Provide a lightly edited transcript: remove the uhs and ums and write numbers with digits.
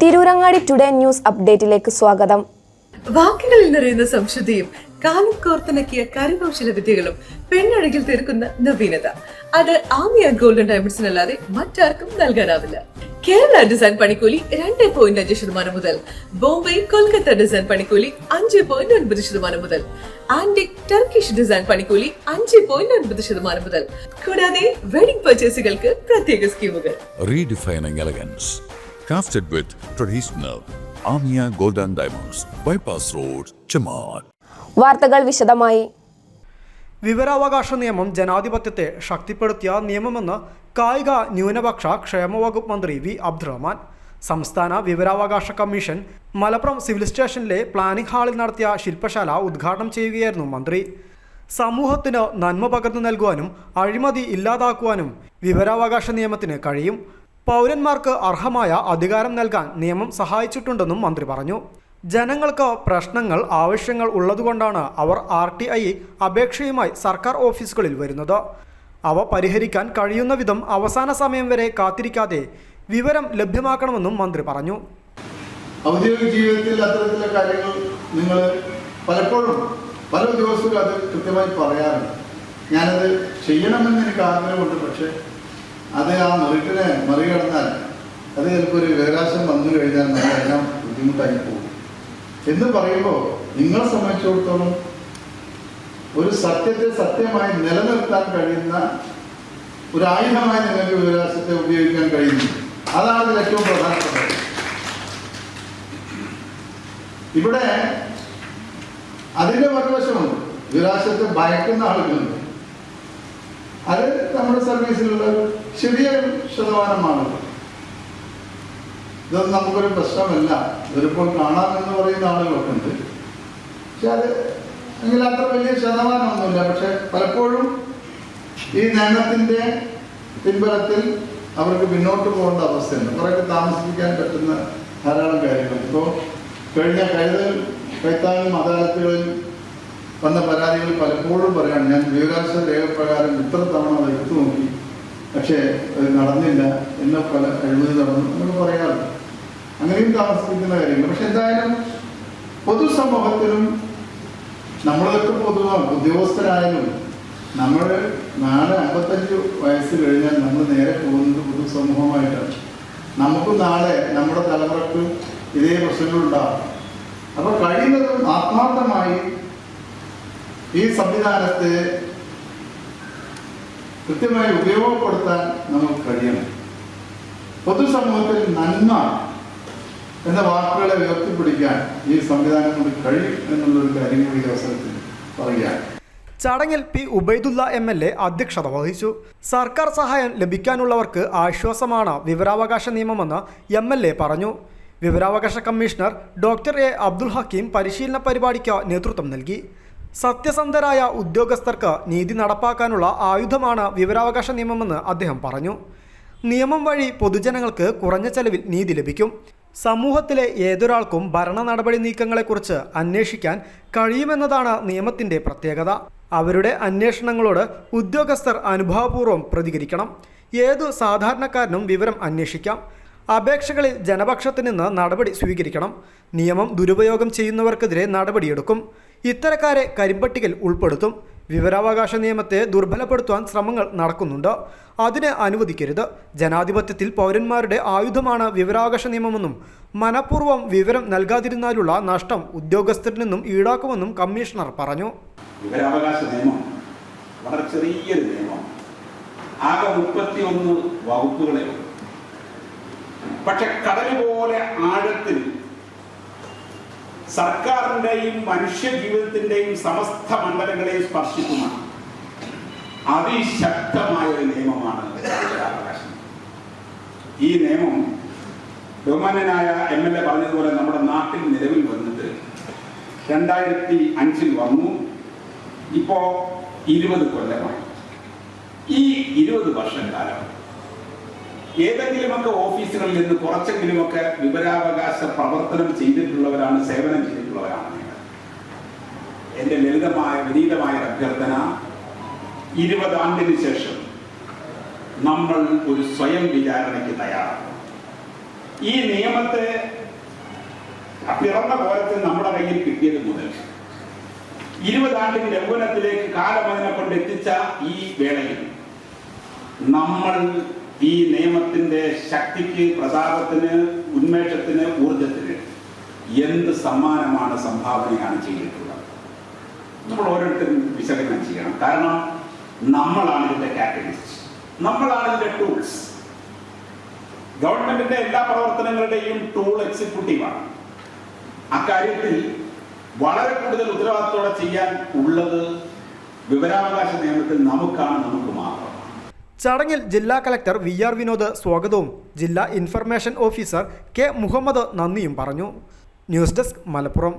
Tirurangadi today news അപ്ഡേറ്റിലേക്ക് സ്വാഗതം. വാക്കുകളിൽ നിറയുന്ന സംശുദ്ധിയും കാലം കോർത്തിണക്കിയ കരകൗശല വിദ്യകളും പെണ്ണഴകിൽ തീർക്കുന്ന നവീനത അത് ആമിയ ഗോൾഡൻ ഡയമണ്ട്സിനല്ലാതെ മറ്റാർക്കും നൽകാനാവില്ല. കേരള ഡിസൈൻ പണിക്കൂലി 2.5% മുതൽ, ബോംബെ കൊൽക്കത്ത ഡിസൈൻ പണിക്കൂലി 5.9% മുതൽ, ആന്റിക് ടർക്കിഷ് ഡിസൈൻ പണിക്കൂലി 5.9% മുതൽ, കൂടാതെ വെഡിംഗ് പർച്ചേസുകൾക്ക് പ്രത്യേക സ്കീമുകൾ. Redefining elegance, crafted with traditional Amia Golden Diamonds, Bypass Road, Chaman. വാർത്തകൾ വിശദമായി. വിവരാവകാശ നിയമം ജനാധിപത്യത്തെ ശക്തിപ്പെടുത്തിയ നിയമമെന്ന് കായിക ന്യൂനപക്ഷ ക്ഷേമ വകുപ്പ് മന്ത്രി വി അബ്ദുറഹ്മാൻ. സംസ്ഥാന വിവരാവകാശ കമ്മീഷൻ മലപ്പുറം സിവിൽ സ്റ്റേഷനിലെ പ്ലാനിംഗ് ഹാളിൽ നടത്തിയ ശില്പശാല ഉദ്ഘാടനം ചെയ്യുകയായിരുന്നു മന്ത്രി. സമൂഹത്തിന് നന്മ പകർന്നു നൽകുവാനും അഴിമതി ഇല്ലാതാക്കുവാനും വിവരാവകാശ നിയമത്തിന് കഴിയും. പൗരന്മാർക്ക് അർഹമായ അധികാരം നൽകാൻ നിയമം സഹായിച്ചിട്ടുണ്ടെന്നും മന്ത്രി പറഞ്ഞു. ജനങ്ങൾക്ക് പ്രശ്നങ്ങൾ, ആവശ്യങ്ങൾ ഉള്ളതുകൊണ്ടാണ് അവർ RTI അപേക്ഷയുമായി സർക്കാർ ഓഫീസുകളിൽ വരുന്നത്. അവ പരിഹരിക്കാൻ കഴിയുന്ന വിധം അവസാന സമയം വരെ കാത്തിരിക്കാതെ വിവരം ലഭ്യമാക്കണമെന്നും മന്ത്രി പറഞ്ഞു. ഔദ്യോഗിക ജീവിതത്തിൽ അത്തരത്തിലുള്ള കാര്യങ്ങൾ നിങ്ങൾ പലപ്പോഴും പല ഉദ്യോഗസ്ഥരും അത് കൃത്യമായി പറയാറുണ്ട്. ഞാനത് ചെയ്യണമെന്ന് എനിക്ക് ആഗ്രഹമുണ്ട്. പക്ഷേ അത് ആ മെറിറ്റിനെ മറികടന്നാൽ അത് ചിലപ്പോൾ ഒരു വിവരാശം വന്നു കഴിഞ്ഞാൽ നമ്മളെല്ലാം ബുദ്ധിമുട്ടായി പോകും എന്ന് പറയുമ്പോൾ നിങ്ങളെ സംബന്ധിച്ചിടത്തോളം ഒരു സത്യത്തെ സത്യമായി നിലനിർത്താൻ കഴിയുന്ന ഒരു ആയുധമായി നിങ്ങൾക്ക് വിവരാശത്തെ ഉപയോഗിക്കാൻ കഴിയുന്നു. അതാണ് ഇതിൽ ഏറ്റവും പ്രധാനപ്പെട്ടത്. ഇവിടെ അതിൻ്റെ മറുവശമുണ്ട്. വിവരാശത്തെ ഭയക്കുന്ന ആളുകളുണ്ട്. അത് നമ്മുടെ സർവീസിലുള്ള ചെറിയ ശതമാനമാണ്. ഇതൊന്നും നമുക്കൊരു പ്രശ്നമല്ല, ഇതിപ്പോൾ കാണാമെന്ന് പറയുന്ന ആളുകളൊക്കെ ഉണ്ട്. പക്ഷെ അത് എങ്കിൽ അത്ര വലിയ ശതമാനമൊന്നുമില്ല. പക്ഷെ പലപ്പോഴും ഈ നിയമത്തിൻ്റെ പിൻബലത്തിൽ അവർക്ക് പിന്നോട്ട് പോകേണ്ട അവസ്ഥയുണ്ട്. കുറേയൊക്കെ താമസിപ്പിക്കാൻ പറ്റുന്ന ധാരാളം കാര്യങ്ങൾ. ഇപ്പോൾ കഴിഞ്ഞ കൈത്താങ്ങും അദാലത്തുകളിൽ വന്ന പരാതികൾ പലപ്പോഴും പറയാണ്, ഞാൻ വിവരാവകാശ രേഖപ്രകാരം ഇത്ര തവണ അത് എടുത്തു നോക്കി, പക്ഷേ അത് നടന്നില്ല, എന്നെ പല അഴിമതി നടന്നു എന്നൊക്കെ പറയാറുണ്ട്. അങ്ങനെയും താമസിപ്പിക്കുന്ന കാര്യങ്ങൾ. പക്ഷെ എന്തായാലും പൊതുസമൂഹത്തിലും നമ്മളൊക്കെ പൊതുവാണ്, ഉദ്യോഗസ്ഥരായാലും നമ്മൾ നാളെ 55 വയസ്സ് കഴിഞ്ഞാൽ നമ്മൾ നേരെ പോകുന്നത് പൊതുസമൂഹമായിട്ടാണ്. നമുക്ക് നാളെ നമ്മുടെ തലമുറക്ക് ഇതേ പ്രശ്നങ്ങളുണ്ടാകും. അപ്പോൾ കഴിയുന്നതും ആത്മാർത്ഥമായി ഈ സംവിധാനത്തെ കൃത്യമായി ഉപയോഗപ്പെടുത്താൻ നമുക്ക് കഴിയണം. പൊതുസമൂഹത്തിൽ നന്മ എന്ന വാക്കുകളെ ഉയർത്തിപ്പിടിക്കാൻ ഈ സംവിധാനം കൊണ്ട് കഴിയും എന്നുള്ളൊരു കാര്യം കൂടി അവസരത്തിൽ പറയുകയാണ്. ചടങ്ങിൽ പി ഉബൈദുള്ള MLA അധ്യക്ഷത വഹിച്ചു. സർക്കാർ സഹായം ലഭിക്കാനുള്ളവർക്ക് ആശ്വാസമാണ് വിവരാവകാശ നിയമമെന്ന് MLA പറഞ്ഞു. വിവരാവകാശ കമ്മീഷണർ ഡോക്ടർ A അബ്ദുൽ ഹക്കീം പരിശീലന പരിപാടിക്ക് നേതൃത്വം നൽകി. സത്യസന്ധരായ ഉദ്യോഗസ്ഥർക്ക് നീതി നടപ്പാക്കാനുള്ള ആയുധമാണ് വിവരാവകാശ നിയമമെന്ന് അദ്ദേഹം പറഞ്ഞു. നിയമം വഴി പൊതുജനങ്ങൾക്ക് കുറഞ്ഞ ചെലവിൽ നീതി ലഭിക്കും. സമൂഹത്തിലെ ഏതൊരാൾക്കും ഭരണ നടപടി നീക്കങ്ങളെക്കുറിച്ച് അന്വേഷിക്കാൻ കഴിയുമെന്നതാണ് നിയമത്തിൻ്റെ പ്രത്യേകത. അവരുടെ അന്വേഷണങ്ങളോട് ഉദ്യോഗസ്ഥർ അനുഭാവപൂർവ്വം പ്രതികരിക്കണം. ഏതു സാധാരണക്കാരനും വിവരം അന്വേഷിക്കാം. അപേക്ഷകളിൽ ജനപക്ഷത്ത് നിന്ന് നടപടി സ്വീകരിക്കണം. നിയമം ദുരുപയോഗം ചെയ്യുന്നവർക്കെതിരെ നടപടിയെടുക്കും. ഇത്തരക്കാരെ കരിമ്പട്ടികയിൽ ഉൾപ്പെടുത്തും. വിവരാവകാശ നിയമത്തെ ദുർബലപ്പെടുത്താൻ ശ്രമങ്ങൾ നടക്കുന്നുണ്ട്. അതിനെ അനുവദിക്കരുത്. ജനാധിപത്യത്തിൽ പൗരന്മാരുടെ ആയുധമാണ് വിവരാവകാശ നിയമമെന്നും മനഃപൂർവ്വം വിവരം നൽകാതിരുന്നാലുള്ള നഷ്ടം ഉദ്യോഗസ്ഥരിൽ നിന്നും ഈടാക്കുമെന്നും കമ്മീഷണർ പറഞ്ഞു. വിവരാവകാശ നിയമം വളരെ ചെറിയൊരു നിയമം, ആകെ 31 വകുപ്പുകളെ. പക്ഷെ കടൽ പോലെ ആഴത്തിൽ സർക്കാരിൻ്റെയും മനുഷ്യ ജീവിതത്തിൻ്റെയും സമസ്ത മണ്ഡലങ്ങളെയും സ്പർശിക്കുന്ന അതിശക്തമായ ഒരു നിയമമാണ് വിവരാവകാശം. ഈ നിയമം ബഹുമാന്യനായ MLA പറഞ്ഞതുപോലെ നമ്മുടെ നാട്ടിൽ നിലവിൽ വന്നിട്ട് 2005 വന്നു. ഇപ്പോൾ 20 കൊല്ലമായി. ഈ 20 വർഷക്കാലം ഏതെങ്കിലുമൊക്കെ ഓഫീസുകളിൽ നിന്ന് കുറച്ചെങ്കിലുമൊക്കെ വിവരാവകാശ പ്രവർത്തനം ചെയ്തിട്ടുള്ളവരാണ്, സേവനം ചെയ്തിട്ടുള്ളവരാണ്. എൻ്റെ വിനീതമായ അഭ്യർത്ഥന, 20 ആണ്ടിന് ശേഷം നമ്മൾ ഒരു സ്വയം വിചാരണയ്ക്ക് തയ്യാറാണ്. ഈ നിയമത്തെ ആ പിറന്ന കോലത്തിൽ നമ്മുടെ കയ്യിൽ കിട്ടിയത് മുതൽ 20 ആണ്ടിന്റെ യൗവനത്തിലേക്ക് കാലം അതിനെ കൊണ്ട് എത്തിച്ച ഈ വേളയിൽ നമ്മൾ ഈ നിയമത്തിന്റെ ശക്തിക്ക്, പ്രതാപത്തിന്, ഉന്മേഷത്തിന്, ഊർജത്തിന് എന്ത് സമ്മാനമാണ്, സംഭാവനയാണ് ചെയ്തിട്ടുള്ളത്? നമ്മൾ ഓരോരുത്തരും വിശകലനം ചെയ്യണം. കാരണം നമ്മളാണ് ഇതിന്റെ കാറ്റലിസ്റ്റ്, നമ്മളാണ് ഇതിന്റെ ടൂൾസ്. ഗവൺമെന്റിന്റെ എല്ലാ പ്രവർത്തനങ്ങളുടെയും ടൂൾ എക്സിക്യൂട്ടീവാണ്. അക്കാര്യത്തിൽ വളരെ കൂടുതൽ ഉത്തരവാദിത്തോടെ ചെയ്യാൻ ഉള്ളത് വിവരാവകാശ നിയമത്തിൽ നമുക്ക് മാത്രം. ചടങ്ങിൽ ജില്ലാ കളക്ടർ VR വിനോദ് സ്വാഗതവും ജില്ലാ ഇൻഫർമേഷൻ ഓഫീസർ K മുഹമ്മദ് നന്ദിയും പറഞ്ഞു. News desk Malappuram.